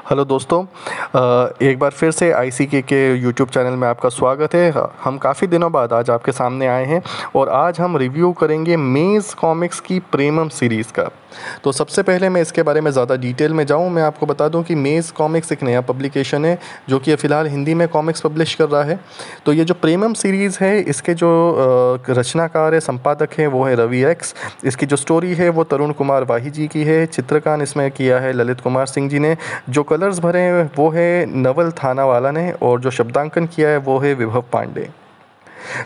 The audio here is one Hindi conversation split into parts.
हेलो दोस्तों। एक बार फिर से आईसीके के यूट्यूब चैनल में आपका स्वागत है। हम काफ़ी दिनों बाद आज आपके सामने आए हैं और आज हम रिव्यू करेंगे मेज़ कॉमिक्स की प्रेमम सीरीज़ का। तो सबसे पहले मैं इसके बारे में ज़्यादा डिटेल में जाऊं, मैं आपको बता दूं कि मेज़ कॉमिक्स एक नया पब्लिकेशन है जो कि फ़िलहाल हिंदी में कॉमिक्स पब्लिश कर रहा है। तो ये जो प्रेमम सीरीज़ है, इसके जो रचनाकार है, संपादक है, वो है रवि एक्स। इसकी जो स्टोरी है वो तरुण कुमार वाही जी की है। चित्रकार इसमें किया है ललित कुमार सिंह जी ने। जो कलर्स भरे हैं वो है नवल थानावाला ने, और जो शब्दांकन किया है वो है विभव पांडे।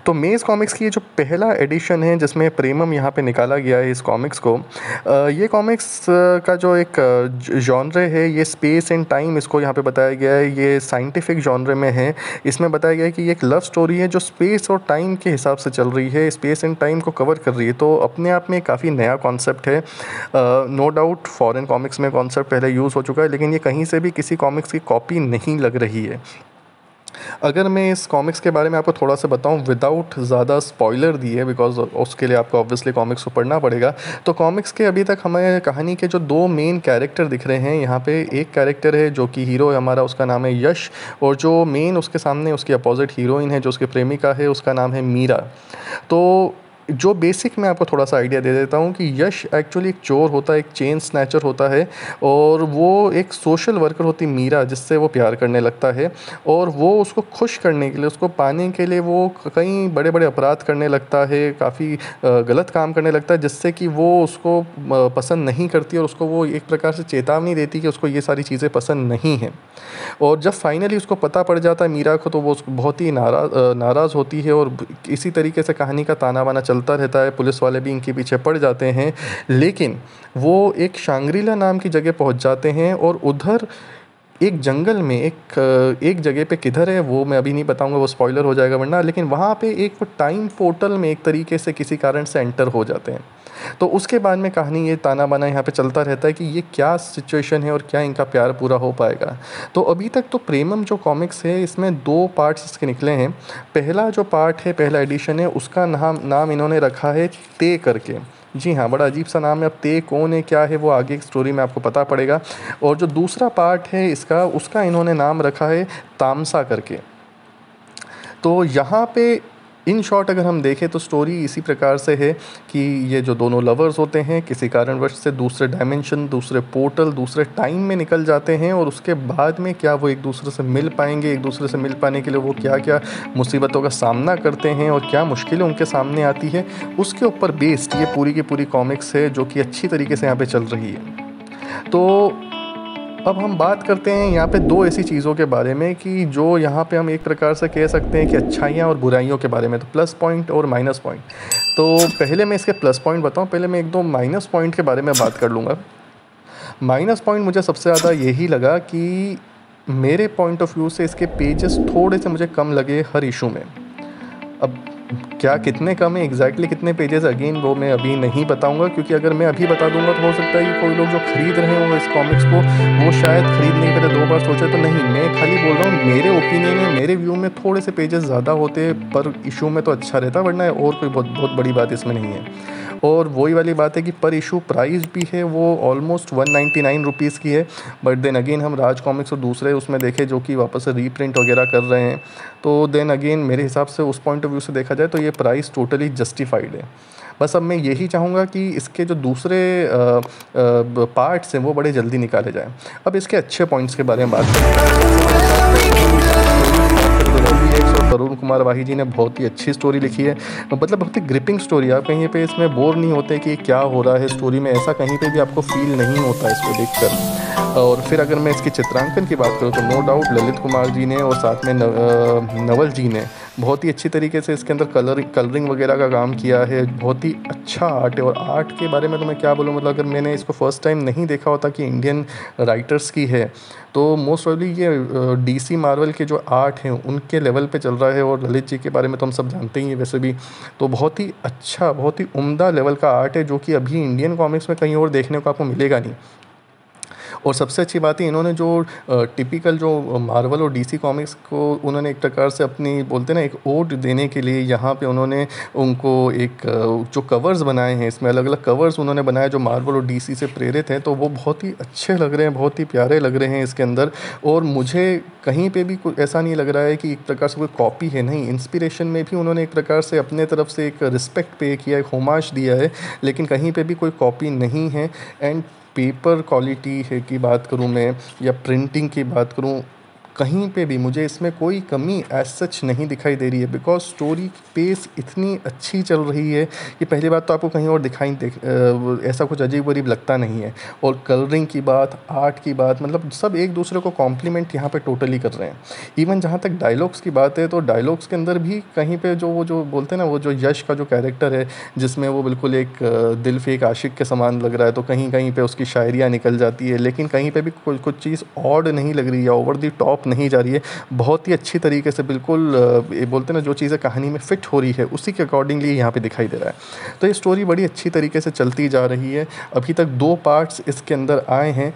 तो मेज़ कॉमिक्स की ये जो पहला एडिशन है जिसमें प्रेमम यहाँ पे निकाला गया है इस कॉमिक्स को, ये कॉमिक्स का जो एक जॉनरे है, ये स्पेस एंड टाइम इसको यहाँ पे बताया गया है। ये साइंटिफिक जॉनरे में है। इसमें बताया गया है कि ये एक लव स्टोरी है जो स्पेस और टाइम के हिसाब से चल रही है, स्पेस एंड टाइम को कवर कर रही है। तो अपने आप में काफ़ी नया कॉन्सेप्ट है। नो डाउट फॉरेन कॉमिक्स में कॉन्सेप्ट पहले यूज़ हो चुका है, लेकिन ये कहीं से भी किसी कॉमिक्स की कॉपी नहीं लग रही है। अगर मैं इस कॉमिक्स के बारे में आपको थोड़ा सा बताऊं विदाउट ज़्यादा स्पॉइलर दिए, बिकॉज उसके लिए आपको ऑब्वियसली कॉमिक्स को पढ़ना पड़ेगा। तो कॉमिक्स के अभी तक हमें कहानी के जो दो मेन कैरेक्टर दिख रहे हैं यहाँ पे, एक कैरेक्टर है जो कि हीरो है हमारा, उसका नाम है यश। और जो मेन उसके सामने उसकी अपोजिट हीरोइन है जो उसकी प्रेमिका है, उसका नाम है मीरा। तो जो बेसिक मैं आपको थोड़ा सा आइडिया दे देता हूँ कि यश एक्चुअली एक चोर होता है, एक चेन स्नैचर होता है, और वो एक सोशल वर्कर होती मीरा जिससे वो प्यार करने लगता है। और वो उसको खुश करने के लिए, उसको पाने के लिए वो कई बड़े बड़े अपराध करने लगता है, काफ़ी गलत काम करने लगता है, जिससे कि वो उसको पसंद नहीं करती और उसको वो एक प्रकार से चेतावनी देती कि उसको ये सारी चीज़ें पसंद नहीं हैं। और जब फाइनली उसको पता पड़ जाता है मीरा को, तो वो बहुत ही नाराज़ होती है। और इसी तरीके से कहानी का ताना बाना चलता रहता है। पुलिस वाले भी इनके पीछे पड़ जाते हैं, लेकिन वो एक शांग्रीला नाम की जगह पहुंच जाते हैं। और उधर एक जंगल में एक जगह पे किधर है वो मैं अभी नहीं बताऊंगा, वो स्पॉइलर हो जाएगा वरना। लेकिन वहाँ पे एक वो टाइम पोर्टल में एक तरीके से किसी कारण से एंटर हो जाते हैं। तो उसके बाद में कहानी ये ताना बाना यहाँ पे चलता रहता है कि ये क्या सिचुएशन है और क्या इनका प्यार पूरा हो पाएगा। तो अभी तक तो प्रेमम जो कॉमिक्स है इसमें दो पार्ट्स इसके निकले हैं। पहला जो पार्ट है, पहला एडिशन है, उसका नाम इन्होंने रखा है ते करके। जी हाँ, बड़ा अजीब सा नाम है। अब ते कौन है, क्या है, वो आगे की स्टोरी में आपको पता पड़ेगा। और जो दूसरा पार्ट है इसका, उसका इन्होंने नाम रखा है तामसा करके। तो यहाँ पे इन शॉर्ट अगर हम देखें तो स्टोरी इसी प्रकार से है कि ये जो दोनों लवर्स होते हैं किसी कारणवश से दूसरे डायमेंशन, दूसरे पोर्टल, दूसरे टाइम में निकल जाते हैं। और उसके बाद में क्या वो एक दूसरे से मिल पाएंगे, एक दूसरे से मिल पाने के लिए वो क्या क्या मुसीबतों का सामना करते हैं और क्या मुश्किलें उनके सामने आती है, उसके ऊपर बेस्ड ये पूरी की पूरी कॉमिक्स है जो कि अच्छी तरीके से यहाँ पर चल रही है। तो अब हम बात करते हैं यहाँ पे दो ऐसी चीज़ों के बारे में कि जो यहाँ पे हम एक प्रकार से कह सकते हैं कि अच्छाइयाँ और बुराइयों के बारे में, तो प्लस पॉइंट और माइनस पॉइंट। तो पहले मैं इसके प्लस पॉइंट बताऊँ, पहले मैं एक दो माइनस पॉइंट के बारे में बात कर लूँगा। माइनस पॉइंट मुझे सबसे ज़्यादा यही लगा कि मेरे पॉइंट ऑफ व्यू से इसके पेजेस थोड़े से मुझे कम लगे हर इशू में। अब क्या कितने कम है एग्जैक्टली कितने पेजेस, अगेन वो मैं अभी नहीं बताऊंगा, क्योंकि अगर मैं अभी बता दूंगा तो हो सकता है कि कोई लोग जो खरीद रहे हो इस कॉमिक्स को वो शायद खरीदने के पहले दो बार सोचे। तो नहीं, मैं खाली बोल रहा हूँ मेरे ओपिनियन में, मेरे व्यू में थोड़े से पेजेस ज़्यादा होते पर इशू में तो अच्छा रहता, वरना और कोई बहुत बहुत बड़ी बात इसमें नहीं है। और वही वाली बात है कि पर इशू प्राइस भी है वो ऑलमोस्ट 199 रुपीज़ की है। बट देन अगेन हम राज कॉमिक्स और दूसरे उसमें देखें जो कि वापस से रीप्रिंट वगैरह कर रहे हैं, तो देन अगेन मेरे हिसाब से उस पॉइंट ऑफ व्यू से देखा जाए तो ये प्राइस टोटली जस्टिफाइड है। बस अब मैं यही चाहूँगा कि इसके जो दूसरे पार्ट्स हैं वो बड़े जल्दी निकाले जाएँ। अब इसके अच्छे पॉइंट्स के बारे में बात तरुण कुमार वाही जी ने बहुत ही अच्छी स्टोरी लिखी है। मतलब बहुत ही ग्रिपिंग स्टोरी है। आप कहीं पे इसमें बोर नहीं होते कि क्या हो रहा है स्टोरी में, ऐसा कहीं पे भी आपको फील नहीं होता इसको देखकर। और फिर अगर मैं इसकी चित्रांकन की बात करूँ तो नो डाउट ललित कुमार जी ने और साथ में नवल जी ने बहुत ही अच्छी तरीके से इसके अंदर कलरिंग वगैरह का काम किया है। बहुत ही अच्छा आर्ट है। और आर्ट के बारे में तो मैं क्या बोलूँ, मतलब अगर मैंने इसको फर्स्ट टाइम नहीं देखा होता कि इंडियन राइटर्स की है, तो मोस्ट प्रॉब्ली ये डीसी मार्वल के जो आर्ट हैं उनके लेवल पे चल रहा है। और ललित जी के बारे में तो हम सब जानते ही हैं वैसे भी। तो बहुत ही अच्छा, बहुत ही उम्दा लेवल का आर्ट है जो कि अभी इंडियन कॉमिक्स में कहीं और देखने को आपको मिलेगा नहीं। और सबसे अच्छी बात है इन्होंने जो टिपिकल जो मार्वल और डीसी कॉमिक्स को उन्होंने एक प्रकार से अपनी बोलते हैं ना एक ओड देने के लिए यहाँ पे उन्होंने उनको एक जो कवर्स बनाए हैं, इसमें अलग अलग कवर्स उन्होंने बनाए जो मार्वल और डीसी से प्रेरित हैं, तो वो बहुत ही अच्छे लग रहे हैं, बहुत ही प्यारे लग रहे हैं इसके अंदर। और मुझे कहीं पे भी ऐसा नहीं लग रहा है कि एक प्रकार से कोई कॉपी है, नहीं, इंस्पिरेशन में भी उन्होंने एक प्रकार से अपने तरफ से एक रिस्पेक्ट पे किया, एक होमाज दिया है, लेकिन कहीं पे भी कोई कॉपी नहीं है। एंड पेपर क्वालिटी है की बात करूँ मैं या प्रिंटिंग की बात करूँ, कहीं पे भी मुझे इसमें कोई कमी एज सच नहीं दिखाई दे रही है, बिकॉज स्टोरी पेस इतनी अच्छी चल रही है कि पहली बात तो आपको कहीं और ऐसा कुछ अजीब गरीब लगता नहीं है। और कलरिंग की बात, आर्ट की बात, मतलब सब एक दूसरे को कॉम्प्लीमेंट यहाँ पे टोटली कर रहे हैं। इवन जहाँ तक डायलॉग्स की बात है तो डायलॉग्स के अंदर भी कहीं पे जो बोलते हैं ना, वो जो यश का जो कैरेक्टर है जिसमें वो बिल्कुल एक दिल फेक आशिक के समान लग रहा है, तो कहीं कहीं पे उसकी शायरियाँ निकल जाती है, लेकिन कहीं पे भी कुछ चीज़ ऑड नहीं लग रही है, ओवर दी टॉप नहीं जा रही है, बहुत ही अच्छी तरीके से बिल्कुल ये बोलते हैं ना जो चीज़ें कहानी में फिट हो रही है उसी के अकॉर्डिंगली यहाँ पे दिखाई दे रहा है। तो ये स्टोरी बड़ी अच्छी तरीके से चलती जा रही है। अभी तक 2 पार्ट्स इसके अंदर आए हैं।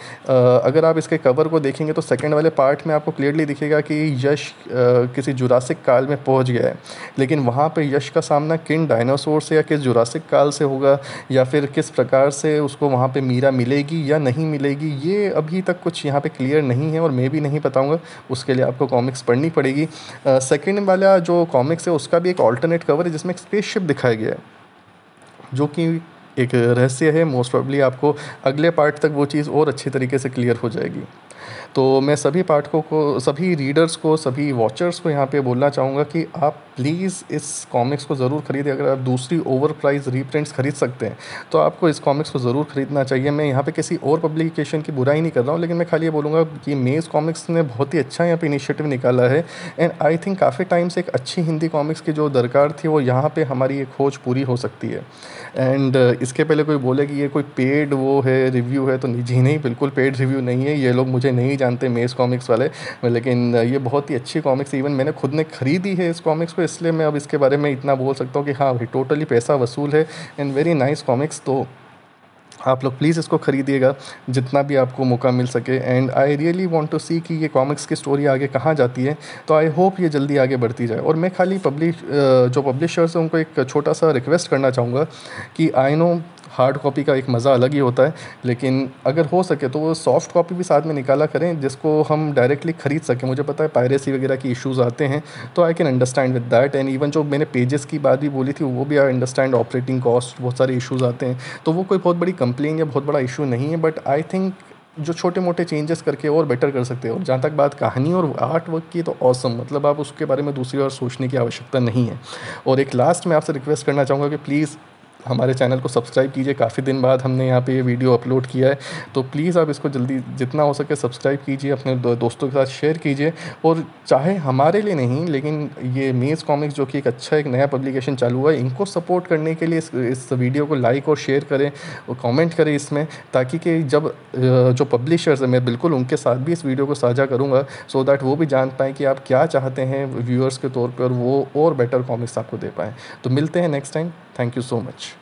अगर आप इसके कवर को देखेंगे तो सेकंड वाले पार्ट में आपको क्लियरली दिखेगा कि यश किसी जुरासिक काल में पहुँच गया है, लेकिन वहाँ पर यश का सामना किन डायनासोर से या किस जुरासिक काल से होगा, या फिर किस प्रकार से उसको वहाँ पे मीरा मिलेगी या नहीं मिलेगी, ये अभी तक कुछ यहाँ पे क्लियर नहीं है और मैं भी नहीं बताऊँगा, उसके लिए आपको कॉमिक्स पढ़नी पड़ेगी। सेकंड वाला जो कॉमिक्स है उसका भी एक ऑल्टरनेट कवर है जिसमें एक स्पेसशिप दिखाया गया है, जो कि एक रहस्य है। मोस्ट प्रोबेबली आपको अगले पार्ट तक वो चीज़ और अच्छे तरीके से क्लियर हो जाएगी। तो मैं सभी पाठकों को, सभी रीडर्स को, सभी वॉचर्स को यहाँ पे बोलना चाहूँगा कि आप प्लीज़ इस कॉमिक्स को ज़रूर खरीदें। अगर आप दूसरी ओवर प्राइस रीप्रिंट्स खरीद सकते हैं तो आपको इस कॉमिक्स को ज़रूर खरीदना चाहिए। मैं यहाँ पे किसी और पब्लिकेशन की बुराई नहीं कर रहा हूँ, लेकिन मैं खाली ये बोलूँगा कि मेज़ कॉमिक्स ने बहुत ही अच्छा यहाँ पे इनिशिएटिव निकाला है। एंड आई थिंक काफ़ी टाइम से एक अच्छी हिंदी कॉमिक्स की जो दरकार थी वो यहाँ पे हमारी एक खोज पूरी हो सकती है। एंड इसके पहले कोई बोले कि ये कोई पेड वो है, रिव्यू है, तो जी नहीं, बिल्कुल पेड रिव्यू नहीं है। ये लोग मुझे नहीं जानते मेज़ कॉमिक्स वाले, लेकिन ये बहुत ही अच्छी कॉमिक्स, इवन मैंने खुद ने खरीदी है इस कॉमिक्स को, इसलिए मैं अब इसके बारे में इतना बोल सकता हूँ कि हाँ भाई, टोटली पैसा वसूल है एंड वेरी नाइस कॉमिक्स। तो आप लोग प्लीज़ इसको खरीदिएगा जितना भी आपको मौका मिल सके। And I really want to see कि ये कॉमिक्स की स्टोरी आगे कहाँ जाती है, तो आई होप ये जल्दी आगे बढ़ती जाए। और मैं खाली जो पब्लिशर्स हैं उनको एक छोटा सा रिक्वेस्ट करना चाहूँगा कि आई नो हार्ड कॉपी का एक मज़ा अलग ही होता है, लेकिन अगर हो सके तो वो सॉफ्ट कॉपी भी साथ में निकाला करें जिसको हम डायरेक्टली ख़रीद सकें। मुझे पता है पायरेसी वगैरह की इश्यूज़ आते हैं, तो I can understand with that. And even जो मैंने पेजेस की बात भी बोली थी वो भी आई अंडरस्टैंड, ऑपरेटिंग कॉस्ट, बहुत सारे इश्यूज़ आते हैं, तो वो कोई बहुत बड़ी कंप्लेन या बहुत बड़ा इशू नहीं है। बट आई थिंक जो छोटे मोटे चेंजेस करके और बेटर कर सकते हो। और जहाँ तक बात कहानी और आर्ट वर्क की, तो ऑसम, मतलब आप उसके बारे में दूसरी बार सोचने की आवश्यकता नहीं है। और एक लास्ट में आपसे रिक्वेस्ट करना चाहूँगा कि प्लीज़ हमारे चैनल को सब्सक्राइब कीजिए। काफ़ी दिन बाद हमने यहाँ पे ये वीडियो अपलोड किया है, तो प्लीज़ आप इसको जल्दी जितना हो सके सब्सक्राइब कीजिए, अपने दोस्तों के साथ शेयर कीजिए। और चाहे हमारे लिए नहीं, लेकिन ये मेज़ कॉमिक्स जो कि एक अच्छा एक नया पब्लिकेशन चालू हुआ है, इनको सपोर्ट करने के लिए इस वीडियो को लाइक और शेयर करें और कमेंट करें इसमें, ताकि कि जब जो पब्लिशर्स हैं, मैं बिल्कुल उनके साथ भी इस वीडियो को साझा करूँगा, सो दैट वो भी जान पाएँ कि आप क्या चाहते हैं व्यूअर्स के तौर पर, और वो और बेटर कॉमिक्स आपको दे पाएँ। तो मिलते हैं next time. Thank you so much.